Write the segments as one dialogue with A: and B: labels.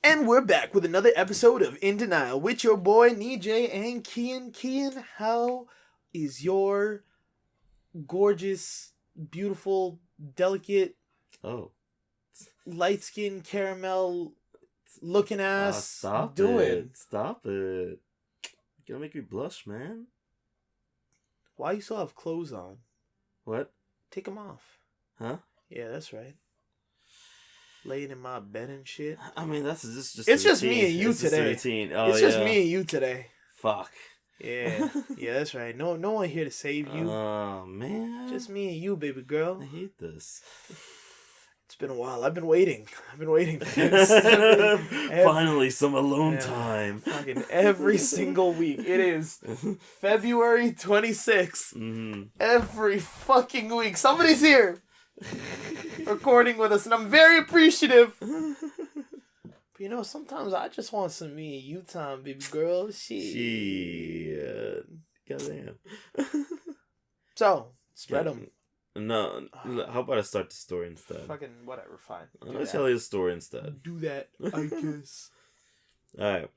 A: And we're back with another episode of In Denial with your boy Nejay and Kiyan. Kiyan, how is your gorgeous, beautiful, delicate, light-skinned, caramel-looking ass doing?
B: Stop it. You're gonna make me blush, man.
A: Why you still have clothes on?
B: What?
A: Take them off.
B: Huh?
A: Yeah, that's right. Laying in my bed and shit.
B: I mean, that's just
A: it's just me and you today.
B: It's
A: just me and you today.
B: Fuck.
A: Yeah, that's right. No one here to save you.
B: Oh man.
A: Just me and you, baby girl.
B: I hate this.
A: It's been a while. I've been waiting for this.
B: Finally, some alone time.
A: Fucking every single week. It is February 26th.
B: Mm-hmm.
A: Every fucking week. Somebody's here. Recording with us, and I'm very appreciative. But you know, sometimes I just want some me and you time, baby girl.
B: Shit. Goddamn.
A: So, spread them.
B: No, how about I start the story instead?
A: Fucking whatever, fine.
B: Let's tell you the story instead.
A: Do that, I guess.
B: Alright.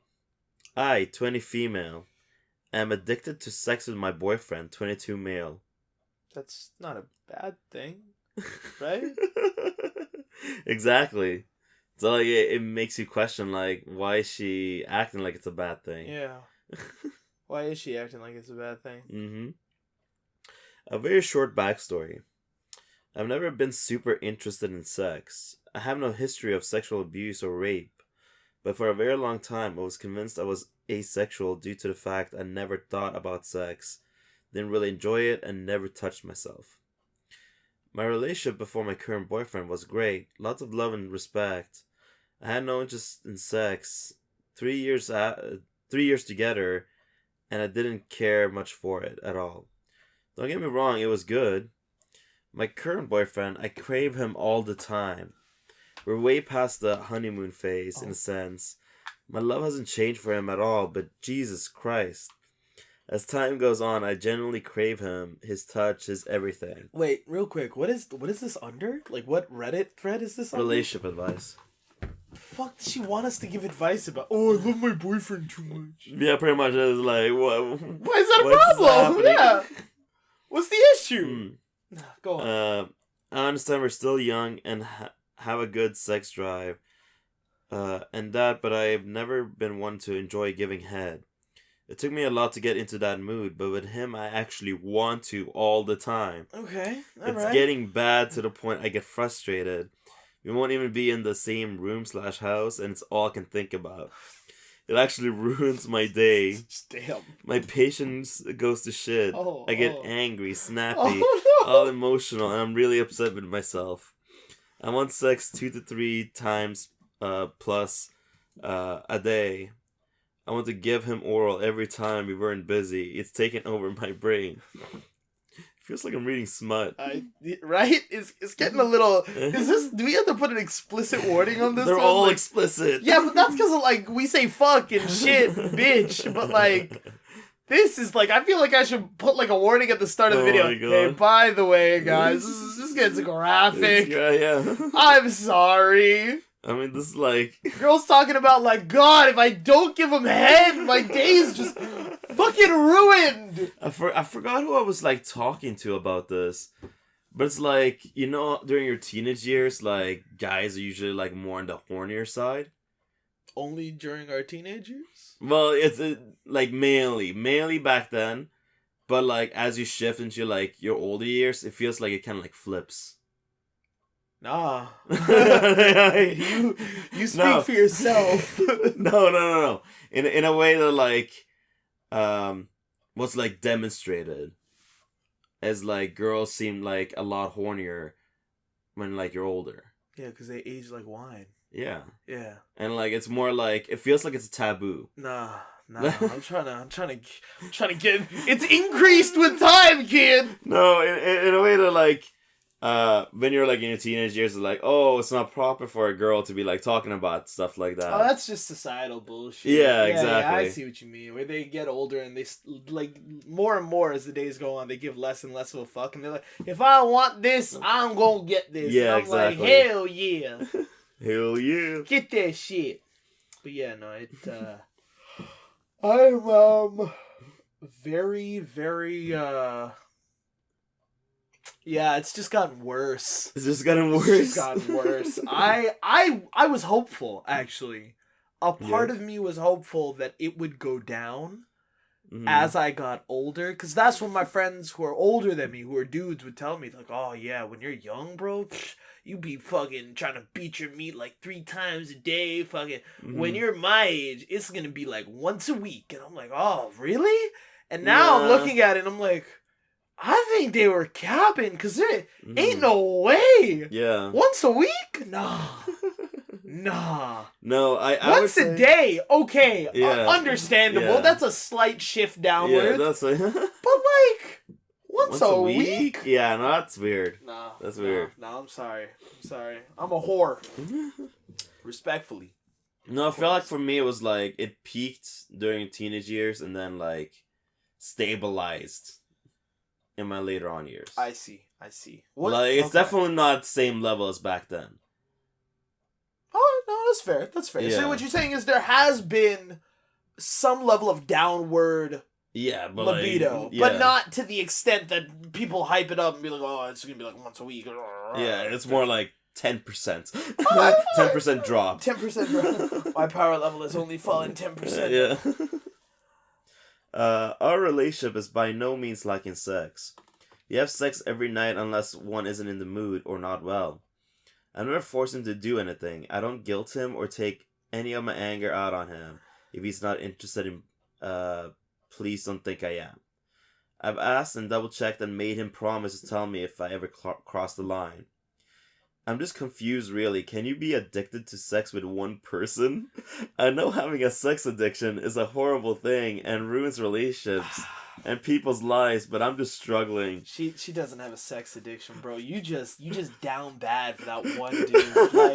B: I, 20 female, am addicted to sex with my boyfriend, 22 male.
A: That's not a bad thing. Right?
B: Exactly. So like it makes you question like why is she acting like it's a bad thing?
A: Yeah. Why is she acting like it's a bad thing?
B: Mm-hmm. A very short backstory. I've never been super interested in sex. I have no history of sexual abuse or rape. But for a very long time I was convinced I was asexual due to the fact I never thought about sex, didn't really enjoy it, and never touched myself. My relationship before my current boyfriend was great, lots of love and respect. I had no interest in sex. 3 years together, and I didn't care much for it at all. Don't get me wrong, it was good. My current boyfriend, I crave him all the time. We're way past the honeymoon phase, in a sense. My love hasn't changed for him at all, but Jesus Christ. As time goes on, I genuinely crave him, his touch, his everything.
A: Wait, real quick, what is this under? Like, what Reddit thread is this under?
B: Relationship advice.
A: The fuck does she want us to give advice about? Oh, I love my boyfriend too much.
B: Yeah, pretty much. It's like, what?
A: Why is that a problem? Yeah. What's the issue? Go on.
B: I understand we're still young and have a good sex drive, but I've never been one to enjoy giving head. It took me a lot to get into that mood, but with him, I actually want to all the time.
A: Okay,
B: It's getting bad to the point I get frustrated. We won't even be in the same room/house, and it's all I can think about. It actually ruins my day.
A: Damn.
B: My patience goes to shit. I get angry, snappy, all emotional, and I'm really upset with myself. I want sex 2 to 3 times plus a day. I want to give him oral every time we weren't busy. It's taken over my brain. Feels like I'm reading smut.
A: Right? It's getting a little... Do we have to put an explicit warning on this?
B: They're all explicit.
A: Yeah, but that's because like we say fuck and shit, bitch. But like, this is like, I feel like I should put like a warning at the start of the video. Hey, by the way, guys, this gets graphic.
B: Yeah.
A: I'm sorry.
B: I mean, this is like...
A: Girls talking about, like, God, if I don't give him head, my day is just fucking ruined.
B: I forgot who I was, like, talking to about this. But it's like, you know, during your teenage years, like, guys are usually, like, more on the hornier side.
A: Only during our teenage years?
B: Well, it's, like, mainly back then. But, like, as you shift into, like, your older years, it feels like it kind of, like, flips.
A: Nah. you speak for yourself.
B: No. In a way that like what's like demonstrated as like girls seem like a lot hornier when like you're older.
A: Yeah, because they age like wine.
B: Yeah.
A: Yeah.
B: And like it's more like it feels like it's a taboo.
A: Nah. I'm trying to get it's increased with time, kid.
B: No, in a way that like when you're like in your teenage years, it's like, oh, it's not proper for a girl to be like talking about stuff like that.
A: Oh, that's just societal bullshit.
B: Yeah, exactly.
A: Yeah, I see what you mean. Where they get older and they like more and more as the days go on, they give less and less of a fuck, and they're like, if I want this, I'm gonna get this.
B: Yeah,
A: and I'm
B: exactly.
A: like, hell yeah,
B: hell yeah,
A: get that shit. But yeah, no, I'm very, very yeah, it's just gotten worse.
B: It's just gotten worse.
A: It's just gotten worse. I was hopeful, actually. A part of me was hopeful that it would go down as I got older, because that's what my friends who are older than me, who are dudes, would tell me. Like, oh yeah, when you're young, bro, you be fucking trying to beat your meat like 3 times a day. Fucking when you're my age, it's gonna be like once a week. And I'm like, oh really? And now I'm looking at it and I'm like, I think they were capping, because there ain't no way.
B: Yeah.
A: Once a week? Nah. Nah.
B: No, I
A: once a day, okay.
B: Yeah.
A: Understandable.
B: Yeah.
A: That's a slight shift downwards.
B: Yeah, that's
A: but like once a week?
B: Yeah, no, that's weird.
A: Nah.
B: That's weird.
A: No, I'm sorry. I'm a whore. Respectfully.
B: No, I feel like for me it was like it peaked during teenage years and then like stabilized in my later on years.
A: I see.
B: What? Like it's definitely not the same level as back then.
A: Oh, no, that's fair.
B: Yeah.
A: So what you're saying is there has been some level of downward libido,
B: like,
A: but not to the extent that people hype it up and be like, oh, it's going to be like once a week.
B: Yeah, it's more like 10%. 10% drop.
A: 10% drop. My power level has only fallen 10%.
B: Yeah. Our relationship is by no means lacking sex. We have sex every night unless one isn't in the mood or not well. I never force him to do anything. I don't guilt him or take any of my anger out on him. If he's not interested in, please don't think I am. I've asked and double-checked and made him promise to tell me if I ever cross the line. I'm just confused, really. Can you be addicted to sex with one person? I know having a sex addiction is a horrible thing and ruins relationships and people's lives, but I'm just struggling.
A: She doesn't have a sex addiction, bro. You just down bad for that one dude. Like,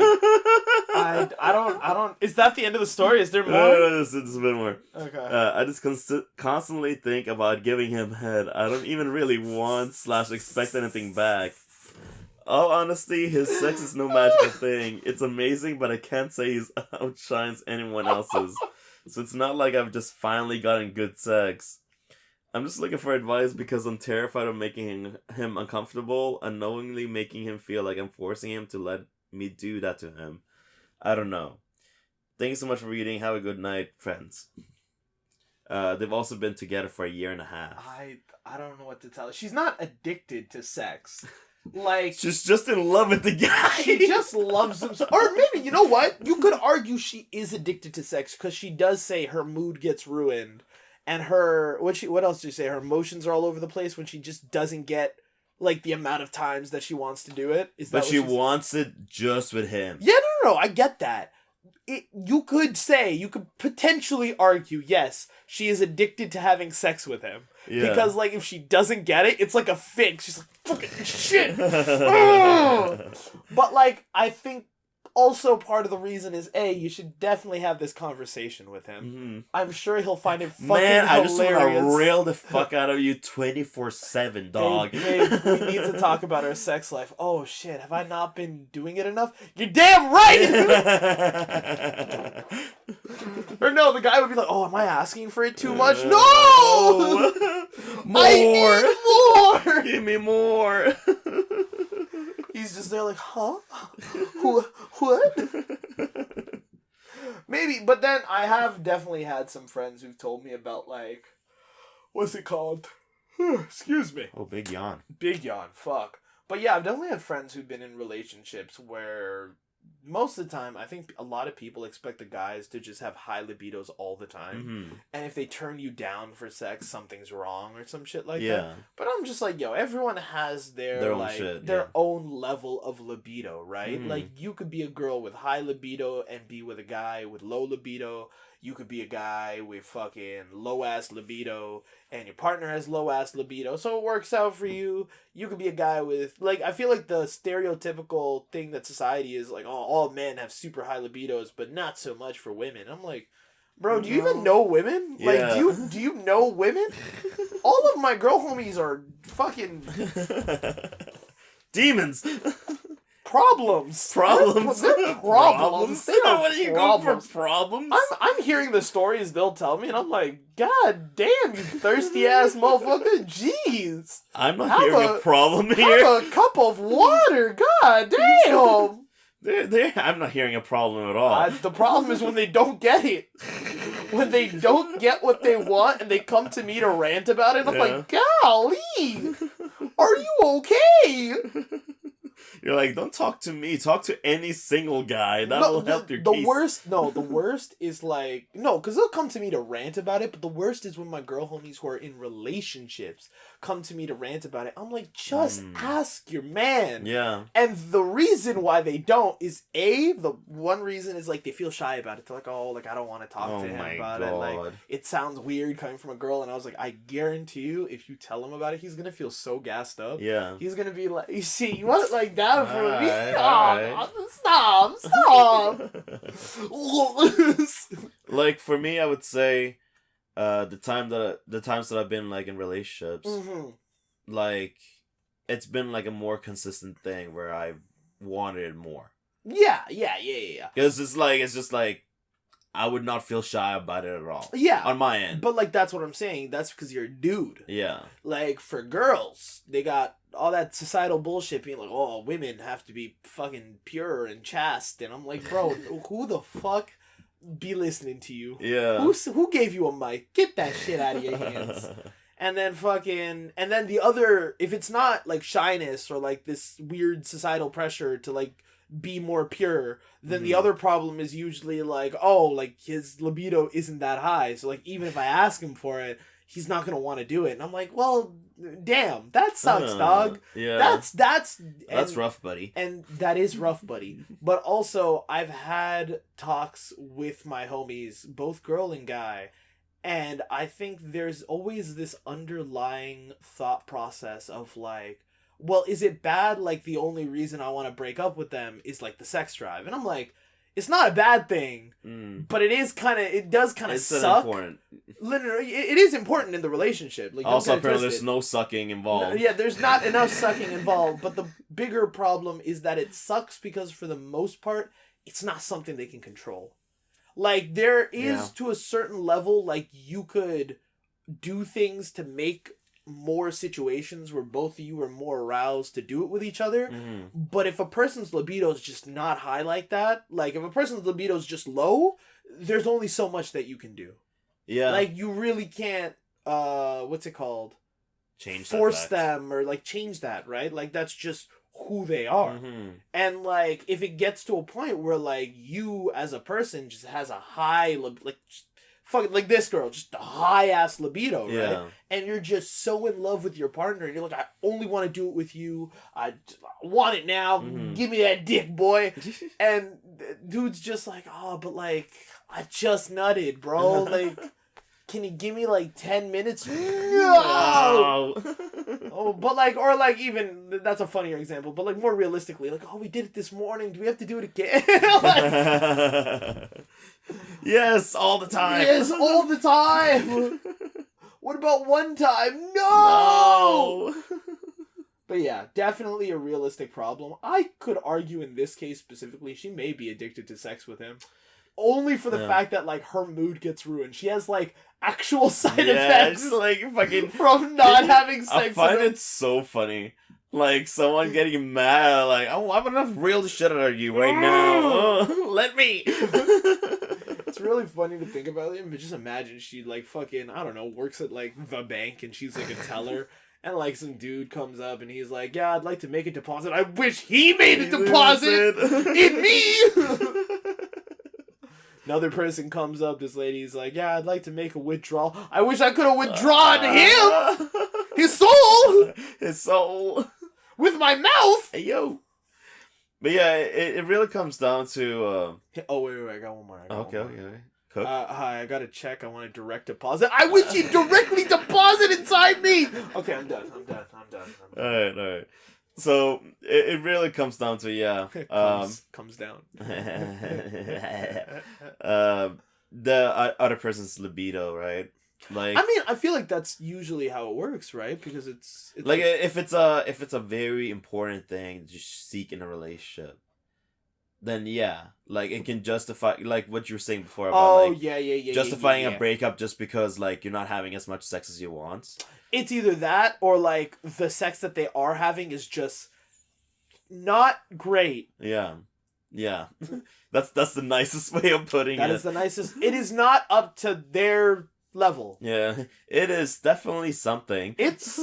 A: I don't. Is that the end of the story? Is there more?
B: No, there's a bit more.
A: Okay.
B: I just constantly think about giving him head. I don't even really want / expect anything back. All honesty, his sex is no magical thing. It's amazing, but I can't say he outshines anyone else's. So it's not like I've just finally gotten good sex. I'm just looking for advice because I'm terrified of making him uncomfortable, unknowingly making him feel like I'm forcing him to let me do that to him. I don't know. Thank you so much for reading. Have a good night, friends. They've also been together for 1.5 years.
A: I don't know what to tell her. She's not addicted to sex. Like,
B: she's just in love with the guy.
A: She just loves him. Or maybe, you know what? You could argue she is addicted to sex because she does say her mood gets ruined. And what else did you say? Her emotions are all over the place when she just doesn't get, like, the amount of times that she wants to do it.
B: But she wants it just with him.
A: Yeah, no, I get that. You could potentially argue, yes, she is addicted to having sex with him. Yeah. Because, like, if she doesn't get it, it's like a fix. She's like, fucking shit. But, like, I think also part of the reason is, you should definitely have this conversation with him. Mm-hmm. I'm sure he'll find it fucking hilarious.
B: I just want to rail the fuck out of you 24/7, dog.
A: Hey, we need to talk about our sex life. Oh, shit, have I not been doing it enough? You're damn right! Or no, the guy would be like, oh, am I asking for it too much? No!
B: More!
A: I need more!
B: Give me more!
A: He's just there like, huh? What? Maybe, but then I have definitely had some friends who've told me about, like, what's it called? Excuse me.
B: Oh, big yawn.
A: Big yawn, fuck. But yeah, I've definitely had friends who've been in relationships where most of the time, I think a lot of people expect the guys to just have high libidos all the time. Mm-hmm. And if they turn you down for sex, something's wrong or some shit like that. But I'm just like, everyone has their own level of libido, right? Mm-hmm. Like, you could be a girl with high libido and be with a guy with low libido. You could be a guy with fucking low-ass libido, and your partner has low-ass libido, so it works out for you. You could be a guy with, like, I feel like the stereotypical thing that society is, like, oh, all men have super high libidos, but not so much for women. I'm like, bro, do you even know women? Yeah. Like, do you know women? All of my girl homies are fucking...
B: demons!
A: problems.
B: Problems.
A: They're problems. They are
B: What are you
A: problems.
B: going for problems?
A: I'm hearing the stories they'll tell me, and I'm like, God damn, you thirsty ass motherfucker. Jeez.
B: I'm not hearing a problem here.
A: Have a cup of water. God damn.
B: I'm not hearing a problem at all.
A: The problem is when they don't get it. When they don't get what they want and they come to me to rant about it, I'm like, golly, are you okay?
B: You're like, don't talk to me. Talk to any single guy. That'll help your case.
A: The worst is like, no, because they'll come to me to rant about it, but the worst is when my girl homies who are in relationships come to me to rant about it. I'm like, just ask your man.
B: Yeah.
A: And the reason why they don't is the one reason is like they feel shy about it. They're like, oh, like I don't want to talk to him about it. Like it sounds weird coming from a girl. And I was like, I guarantee you, if you tell him about it, he's gonna feel so gassed up.
B: Yeah.
A: He's gonna be like, you see, you want it like that in front of me?
B: Alright.
A: Stop.
B: Like for me, I would say, the times that I've been like in relationships, like it's been like a more consistent thing where I've wanted it more.
A: Yeah.
B: Because it's just like I would not feel shy about it at all.
A: Yeah.
B: On my end.
A: But like that's what I'm saying. That's because you're a dude.
B: Yeah.
A: Like for girls, they got all that societal bullshit being like, oh, women have to be fucking pure and chaste, and I'm like, bro, who the fuck be listening to you?
B: Yeah.
A: Who gave you a mic? Get that shit out of your hands. And then the other, if it's not like shyness or like this weird societal pressure to like be more pure, then the other problem is usually like, oh, like his libido isn't that high, so like even if I ask him for it, he's not gonna want to do it. And I'm like, well, damn, that sucks, dog.
B: Yeah.
A: That's
B: rough, buddy.
A: And that is rough, buddy. But also, I've had talks with my homies, both girl and guy, and I think there's always this underlying thought process of like, well, is it bad? Like the only reason I want to break up with them is like the sex drive. And I'm like, it's not a bad thing, but it does kind of suck. Important. Literally, it is important in the relationship. Like,
B: also, apparently, there's no sucking involved.
A: Yeah, there's not enough sucking involved. But the bigger problem is that it sucks because, for the most part, it's not something they can control. Like, there is, to a certain level, like, you could do things to make more situations where both of you are more aroused to do it with each other. But if a person's libido is just not high like that, like if a person's libido is just low, there's only so much that you can do. Yeah. Like you really can't what's it called? Force them or like change that, right? Like that's just who they are. And like if it gets to a point where like you as a person just has a high fucking like this girl, just a high ass libido, right? And you're just so in love with your partner, and you're like, I only want to do it with you. I want it now. Give me that dick, boy. And dude's just like, oh, but like, I just nutted, bro. Like, can you give me like 10 minutes? No. Oh, but like, or like even that's a funnier example. But like more realistically, like, oh, we did it this morning. Do we have to do it again? Like,
B: yes, all the time.
A: Yes, all the time. What about one time? No. But yeah, definitely a realistic problem. I could argue in this case specifically, she may be addicted to sex with him. Only for the fact that, like, her mood gets ruined. She has, like, actual side effects.
B: Like, fucking...
A: from not having sex with him.
B: I find it so funny. Like, someone getting mad, like, I have enough real shit out of you right now. Let me.
A: It's really funny to think about it, but just imagine she, like, fucking, I don't know, works at, like, the bank, and she's, like, a teller, and, like, some dude comes up, and he's like, yeah, I'd like to make a deposit. I wish he made a deposit in me! Another person comes up, this lady's like, yeah, I'd like to make a withdrawal. I wish I could have withdrawn him! His soul!
B: His soul.
A: With my mouth!
B: Hey, yo. But yeah, it really comes down to...
A: Oh, wait, I got one more.
B: Okay. Cook.
A: Hi, I got a check. I want a direct deposit. I wish you'd directly deposit inside me! Okay, I'm done.
B: Alright. So, it really comes down to,
A: comes down.
B: The other person's libido, right? Like,
A: I mean, I feel like that's usually how it works, right? Because it's
B: like if it's a very important thing to seek in a relationship, then yeah, like it can justify, like what you were saying before about like justifying a breakup just because like you're not having as much sex as you want.
A: It's either that or like the sex that they are having is just not great.
B: Yeah. That's the nicest way of putting it.
A: That is the nicest. It is not up to their level.
B: Yeah, it is definitely something.
A: It's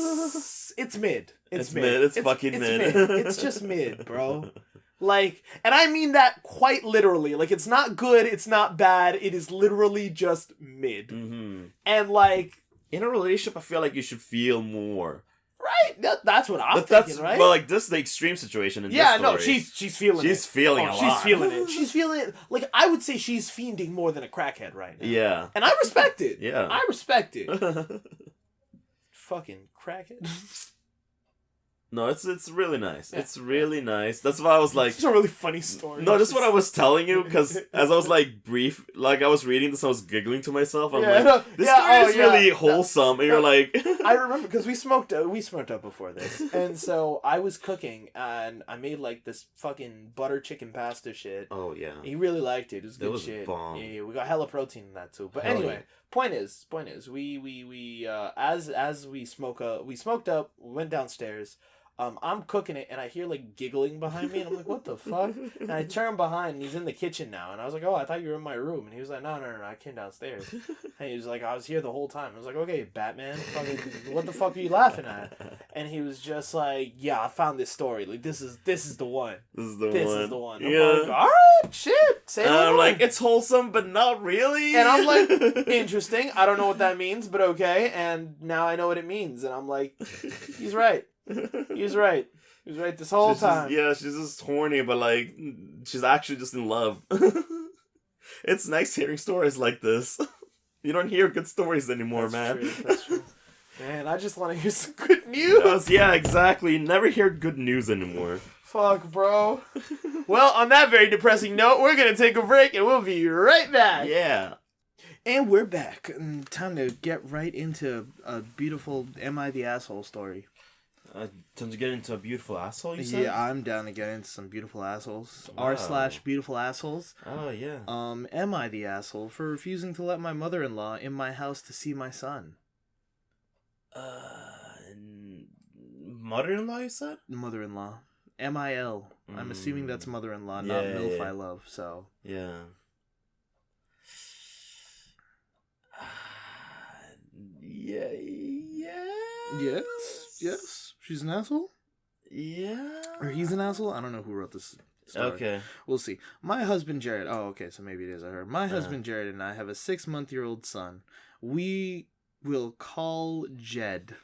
A: mid. It's mid.
B: It's fucking mid.
A: It's just mid, bro. Like, and I mean that quite literally. Like, it's not good, it's not bad, it is literally just mid.
B: Mm-hmm.
A: And, like...
B: in a relationship, I feel like you should feel more.
A: Right? That's what I'm thinking, right?
B: Well, like, this is the extreme situation in this story.
A: No, she's feeling it.
B: She's feeling a lot.
A: She's feeling it. She's feeling it. Like, I would say she's fiending more than a crackhead right now.
B: Yeah.
A: And I respect it.
B: Yeah.
A: I respect it. Fucking crackhead.
B: No, it's really nice. Yeah. It's really nice. That's why I was like...
A: It's a really funny story.
B: No, this is what I was telling you, because as I was like I was reading this, I was giggling to myself. I'm like, this story is really wholesome. And you're like...
A: I remember, because we smoked up before this. And so I was cooking, and I made like this fucking butter chicken pasta shit.
B: Oh, yeah.
A: He really liked it. It was good shit.
B: Bomb.
A: Yeah, we got hella protein in that too. But anyway, point is, we as we smoked up, we went downstairs. I'm cooking it, and I hear, like, giggling behind me, and I'm like, what the fuck? And I turn behind, and he's in the kitchen now, and I was like, oh, I thought you were in my room. And he was like, no, I came downstairs. And he was like, I was here the whole time. I was like, okay, Batman, what the fuck are you laughing at? And he was just like, yeah, I found this story. Like, this is the one. This is the one. I'm like, all right, shit, say
B: and I'm like, it's wholesome, but not really.
A: And I'm like, interesting. I don't know what that means, but okay. And now I know what it means. And I'm like, he's right. He was right this whole time.
B: She's just horny, but like she's actually just in love. It's nice hearing stories like this. You don't hear good stories anymore, man.
A: That's true. Man, I just want to hear some good news.
B: Yeah, exactly. You never hear good news anymore.
A: Fuck, bro. Well, on that very depressing note, we're gonna take a break and we'll be right back.
B: Yeah.
A: And we're back. Time to get right into a beautiful Am I the Asshole story.
B: Time to get into a beautiful asshole, you said?
A: Yeah, I'm down to get into some beautiful assholes.
B: Wow.
A: r/beautiful assholes.
B: Oh, yeah.
A: Am I the asshole for refusing to let my mother-in-law in my house to see my son?
B: Mother-in-law, you said?
A: Mother-in-law. M-I-L. I'm assuming that's mother-in-law, not MILF I love, so.
B: Yeah.
A: Yes. She's an asshole?
B: Yeah.
A: Or he's an asshole? I don't know who wrote this story.
B: Okay.
A: We'll see. My husband Jared... Oh, okay, so maybe it is I heard. My husband Jared and I have a 6-month-old son. We will call Jed.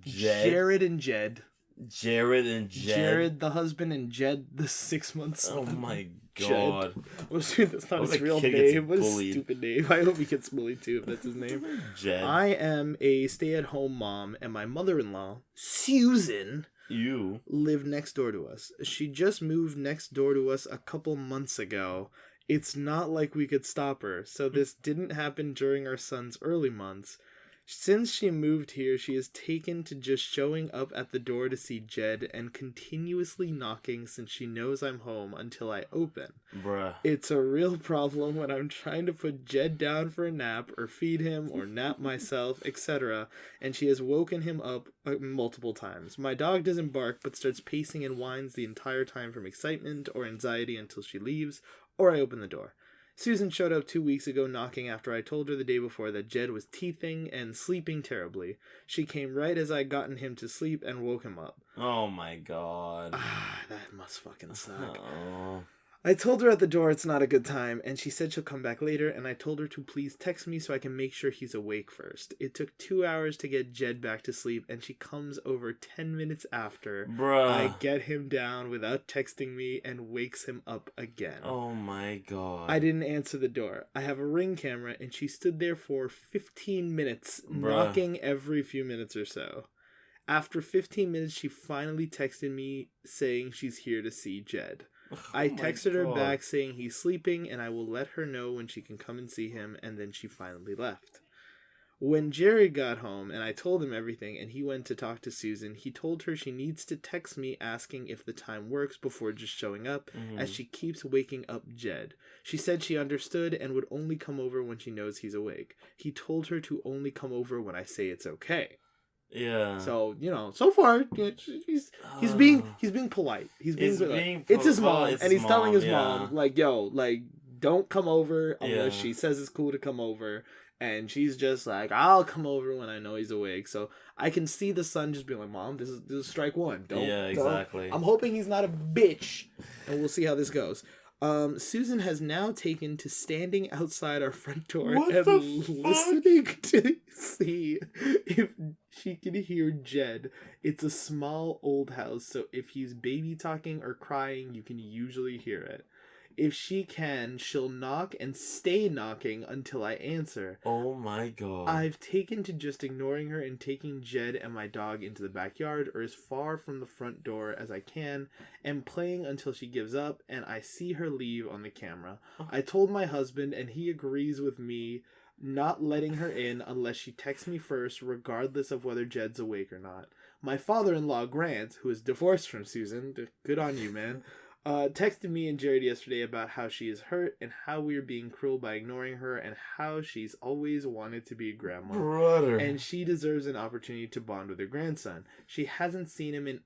A: Jared and Jed. Jared the husband and Jed the 6-month son.
B: Oh my god.
A: I'm assuming that's not his real name. What a stupid name. I hope he gets bullied too if that's his name.
B: Jed.
A: I am a stay-at-home mom, and my mother-in-law, Susan, lived next door to us. She just moved next door to us a couple months ago. It's not like we could stop her, so this didn't happen during our son's early months. Since she moved here, she has taken to just showing up at the door to see Jed and continuously knocking since she knows I'm home until I open.
B: Bruh.
A: It's a real problem when I'm trying to put Jed down for a nap or feed him or nap myself, etc. And she has woken him up multiple times. My dog doesn't bark but starts pacing and whines the entire time from excitement or anxiety until she leaves or I open the door. Susan showed up 2 weeks ago knocking after I told her the day before that Jed was teething and sleeping terribly. She came right as I'd gotten him to sleep and woke him up.
B: Oh my god.
A: That must fucking suck.
B: Oh.
A: I told her at the door it's not a good time, and she said she'll come back later, and I told her to please text me so I can make sure he's awake first. It took 2 hours to get Jed back to sleep, and she comes over 10 minutes after.
B: Bruh.
A: I get him down without texting me and wakes him up again.
B: Oh my god.
A: I didn't answer the door. I have a Ring camera, and she stood there for 15 minutes, knocking every few minutes or so. After 15 minutes, she finally texted me saying she's here to see Jed. I texted her back saying he's sleeping and I will let her know when she can come and see him, and then she finally left. When Jared got home and I told him everything and he went to talk to Susan, he told her she needs to text me asking if the time works before just showing up, as she keeps waking up Jed. She said she understood and would only come over when she knows he's awake. He told her to only come over when I say it's okay.
B: Yeah.
A: So, so far, he's being polite. He's being it's his mom, and he's telling his mom, like, yo, like, don't come over unless she says it's cool to come over. And she's just like, I'll come over when I know he's awake. So I can see the son just being like, Mom, this is strike one.
B: Exactly.
A: I'm hoping he's not a bitch. And we'll see how this goes. Susan has now taken to standing outside our front door listening to see if she can hear Jed. It's a small old house, so if he's baby talking or crying, you can usually hear it. If she can, she'll knock and stay knocking until I answer.
B: Oh my god.
A: I've taken to just ignoring her and taking Jed and my dog into the backyard or as far from the front door as I can and playing until she gives up and I see her leave on the camera. I told my husband and he agrees with me not letting her in unless she texts me first, regardless of whether Jed's awake or not. My father-in-law, Grant, who is divorced from Susan, good on you, man, texted me and Jared yesterday about how she is hurt and how we are being cruel by ignoring her and how she's always wanted to be a grandma.
B: Brother.
A: And she deserves an opportunity to bond with her grandson. She hasn't seen him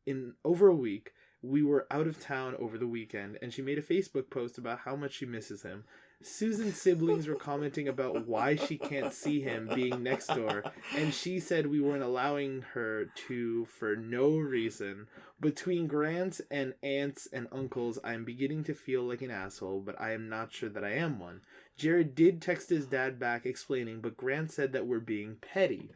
A: in over a week. We were out of town over the weekend and she made a Facebook post about how much she misses him. Susan's siblings were commenting about why she can't see him being next door, and she said we weren't allowing her to for no reason. Between Grants and aunts and uncles, I am beginning to feel like an asshole, but I am not sure that I am one. Jared did text his dad back explaining, but Grant said that we're being petty.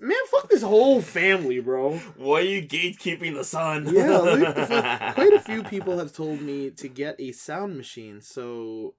A: Man, fuck this whole family, bro.
B: Why are you gatekeeping the son?
A: Yeah, quite a few people have told me to get a sound machine, so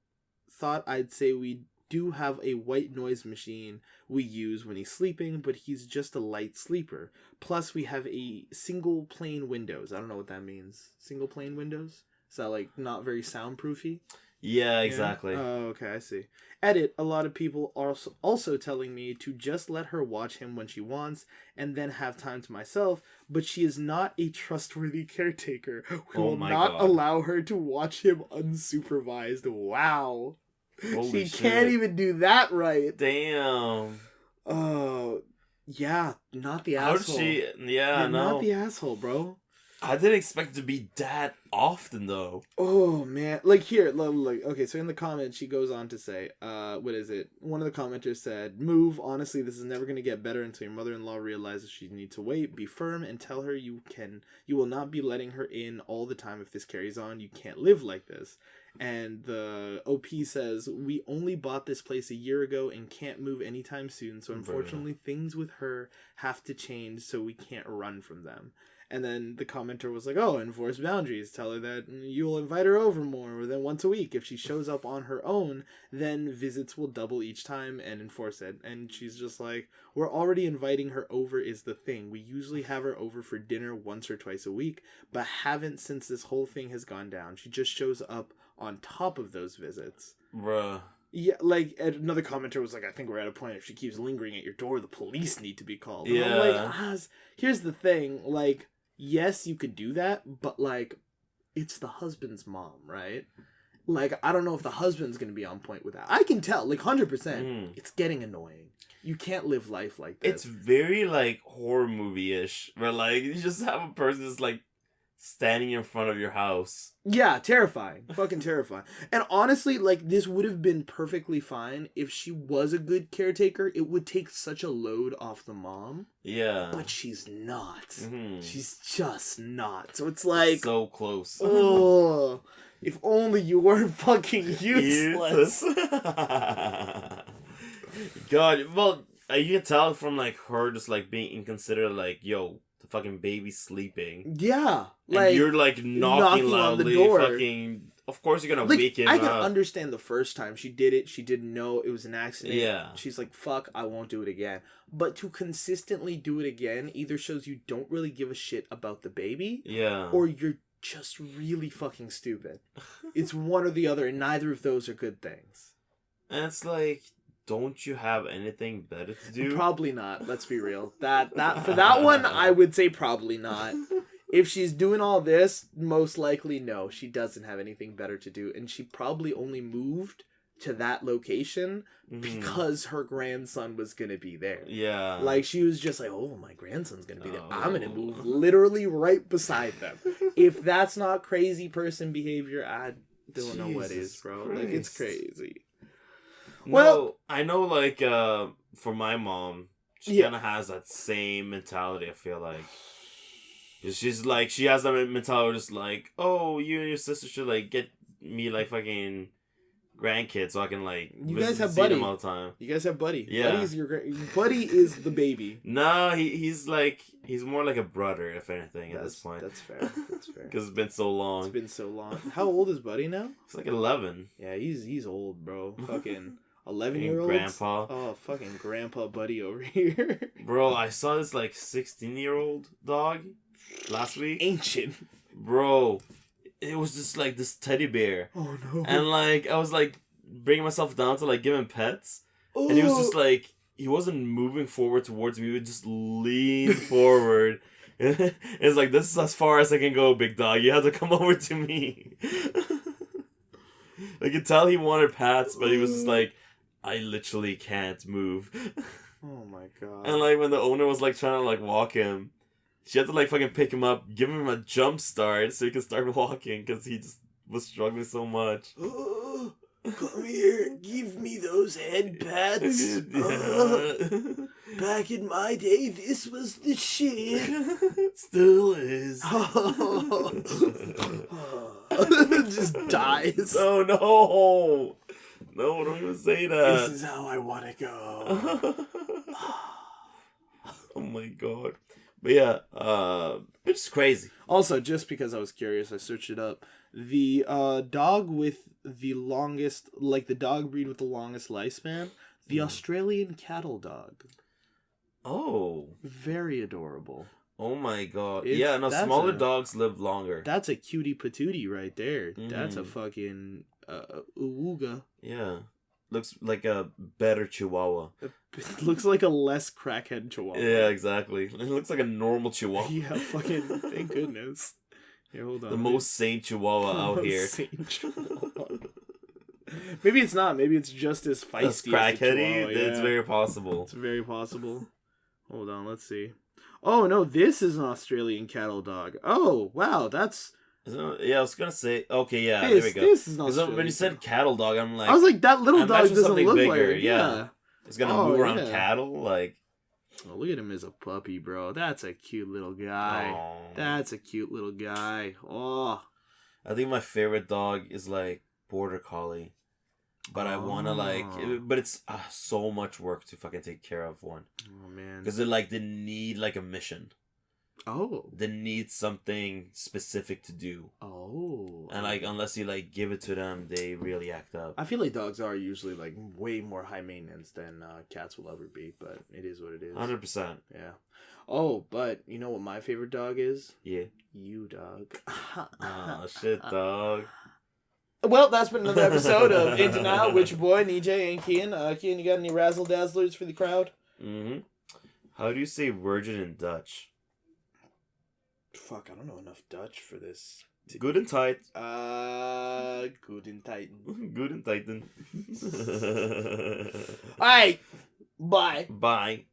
A: thought I'd say we do have a white noise machine we use when he's sleeping, but he's just a light sleeper. Plus, we have a single pane windows. I don't know what that means. Single pane windows? Is that, like, not very soundproofy?
B: Yeah, exactly.
A: Yeah? Oh, okay, I see. Edit, a lot of people are also telling me to just let her watch him when she wants and then have time to myself, but she is not a trustworthy caretaker. We will not allow her to watch him unsupervised. Wow.
B: Holy
A: she can't even do that right.
B: Damn.
A: Yeah, not the asshole. Not the asshole, bro.
B: I didn't expect it to be that often, though.
A: Oh, man. Like, here, like, okay, so in the comments, she goes on to say, what is it? One of the commenters said, move, honestly, this is never going to get better until your mother-in-law realizes she needs to wait. Be firm and tell her you will not be letting her in all the time if this carries on. You can't live like this. And the OP says, we only bought this place a year ago and can't move anytime soon, so unfortunately things with her have to change so we can't run from them. And then the commenter was like, oh, enforce boundaries. Tell her that you'll invite her over more than once a week. If she shows up on her own, then visits will double each time and enforce it. And she's just like, we're already inviting her over is the thing. We usually have her over for dinner once or twice a week, but haven't since this whole thing has gone down. She just shows up on top of those visits.
B: Bruh.
A: Yeah, like, another commenter was like, I think we're at a point, if she keeps lingering at your door, the police need to be called. And I'm like, here's the thing, like, yes, you could do that, but, like, it's the husband's mom, right? Like, I don't know if the husband's gonna be on point with that. I can tell, like, 100%, it's getting annoying. You can't live life like this.
B: It's very, like, horror movie-ish, where, like, you just have a person that's, like, standing in front of your house.
A: Yeah, terrifying. Fucking terrifying. And honestly, like, this would have been perfectly fine if she was a good caretaker. It would take such a load off the mom.
B: Yeah.
A: But she's not. Mm-hmm. She's just not. So it's like...
B: so close.
A: Oh, if only you weren't fucking useless.
B: God, well, you can tell from, like, her just, like, being inconsiderate, like, yo... the fucking baby's sleeping.
A: Yeah.
B: Like, and you're like knocking loudly, on the door. Fucking, of course you're gonna wake him up.
A: I can understand the first time she did it, she didn't know it was an accident.
B: Yeah.
A: She's like, fuck, I won't do it again. But to consistently do it again either shows you don't really give a shit about the baby.
B: Yeah.
A: Or you're just really fucking stupid. It's one or the other, and neither of those are good things.
B: And it's like, don't you have anything better to do?
A: Probably not. Let's be real. That for that one, I would say probably not. If she's doing all this, most likely no. She doesn't have anything better to do, and she probably only moved to that location because her grandson was gonna be there.
B: Yeah.
A: Like, she was just like, oh, my grandson's gonna be there. I'm gonna move literally right beside them. If that's not crazy person behavior, I don't know what is, bro. Christ. Like, it's crazy.
B: Well, I know, like, for my mom, she kind of has that same mentality, I feel like. She's like, she has that mentality just like, oh, you and your sister should, like, get me, like, fucking grandkids so I can, like,
A: you guys have
B: see
A: Buddy
B: them all the time.
A: You guys have Buddy.
B: Yeah.
A: Buddy is the baby.
B: No, he's more like a brother, if anything, at this point.
A: That's fair. That's fair.
B: Because it's been so long.
A: It's been so long. How old is Buddy now?
B: He's like 11.
A: Yeah, he's old, bro. Fucking 11-year-old.
B: Grandpa.
A: Oh, fucking Grandpa Buddy over here.
B: Bro, I saw this, like, 16-year-old dog last week.
A: Ancient.
B: Bro, it was just, like, this teddy bear.
A: Oh, no.
B: And, like, I was, like, bringing myself down to, like, give him pets. Oh. And he was just, like, he wasn't moving forward towards me. He would just lean forward. It's like, this is as far as I can go, big dog. You have to come over to me. I could tell he wanted pats, but he was just like, I literally can't move.
A: Oh my god.
B: And like when the owner was like trying to like walk him, she had to like fucking pick him up, give him a jump start so he could start walking because he just was struggling so much.
A: Oh, come here, give me those head pats. Back in my day, this was the shit.
B: Still is.
A: Just dies.
B: Oh no. No, don't even say that.
A: This is how I want to go.
B: Oh my god. But yeah, it's just crazy.
A: Also, just because I was curious, I searched it up. The dog with the longest, like the dog breed with the longest lifespan, the Australian cattle dog.
B: Oh.
A: Very adorable.
B: Oh my god. Yeah, no, smaller dogs live longer.
A: That's a cutie patootie right there. That's a fucking ooga.
B: Yeah. Looks like a better chihuahua.
A: It looks like a less crackhead chihuahua.
B: Yeah, exactly. It looks like a normal chihuahua.
A: Yeah, fucking thank goodness. Here, hold on.
B: The most sane chihuahua out here.
A: Maybe it's not. Maybe it's just as feisty.
B: That's crackheady?
A: Yeah.
B: It's very possible.
A: It's very possible. Hold on, let's see. Oh, no, this is an Australian cattle dog. Oh, wow, that's...
B: Yeah, I was gonna say... Okay, yeah, there we go.
A: This is an Australian
B: when you said cattle dog, I'm like...
A: I was like, that little dog doesn't look
B: bigger,
A: like it. Yeah.
B: It's gonna move around cattle, like...
A: Oh, look at him as a puppy, bro. That's a cute little guy. Aww. That's a cute little guy. Oh.
B: I think my favorite dog is, like, Border Collie. But I want to, like... But it's so much work to fucking take care of one.
A: Oh, man.
B: Because they need, like, a mission.
A: Oh.
B: They need something specific to do.
A: Oh.
B: And, like, unless you, like, give it to them, they really act up.
A: I feel like dogs are usually, like, way more high maintenance than cats will ever be. But it is what it is.
B: 100%.
A: Yeah. Oh, but you know what my favorite dog is?
B: Yeah.
A: You, dog.
B: Oh, shit, dog.
A: Well, that's been another episode of In and Out with your boy, Nejay and Kiyan. Kiyan, you got any razzle-dazzlers for the crowd?
B: Mm-hmm. How do you say virgin in Dutch?
A: Fuck, I don't know enough Dutch for this.
B: Good and tight.
A: Good and tighten.
B: Good and tighten.
A: Alright, bye.
B: Bye.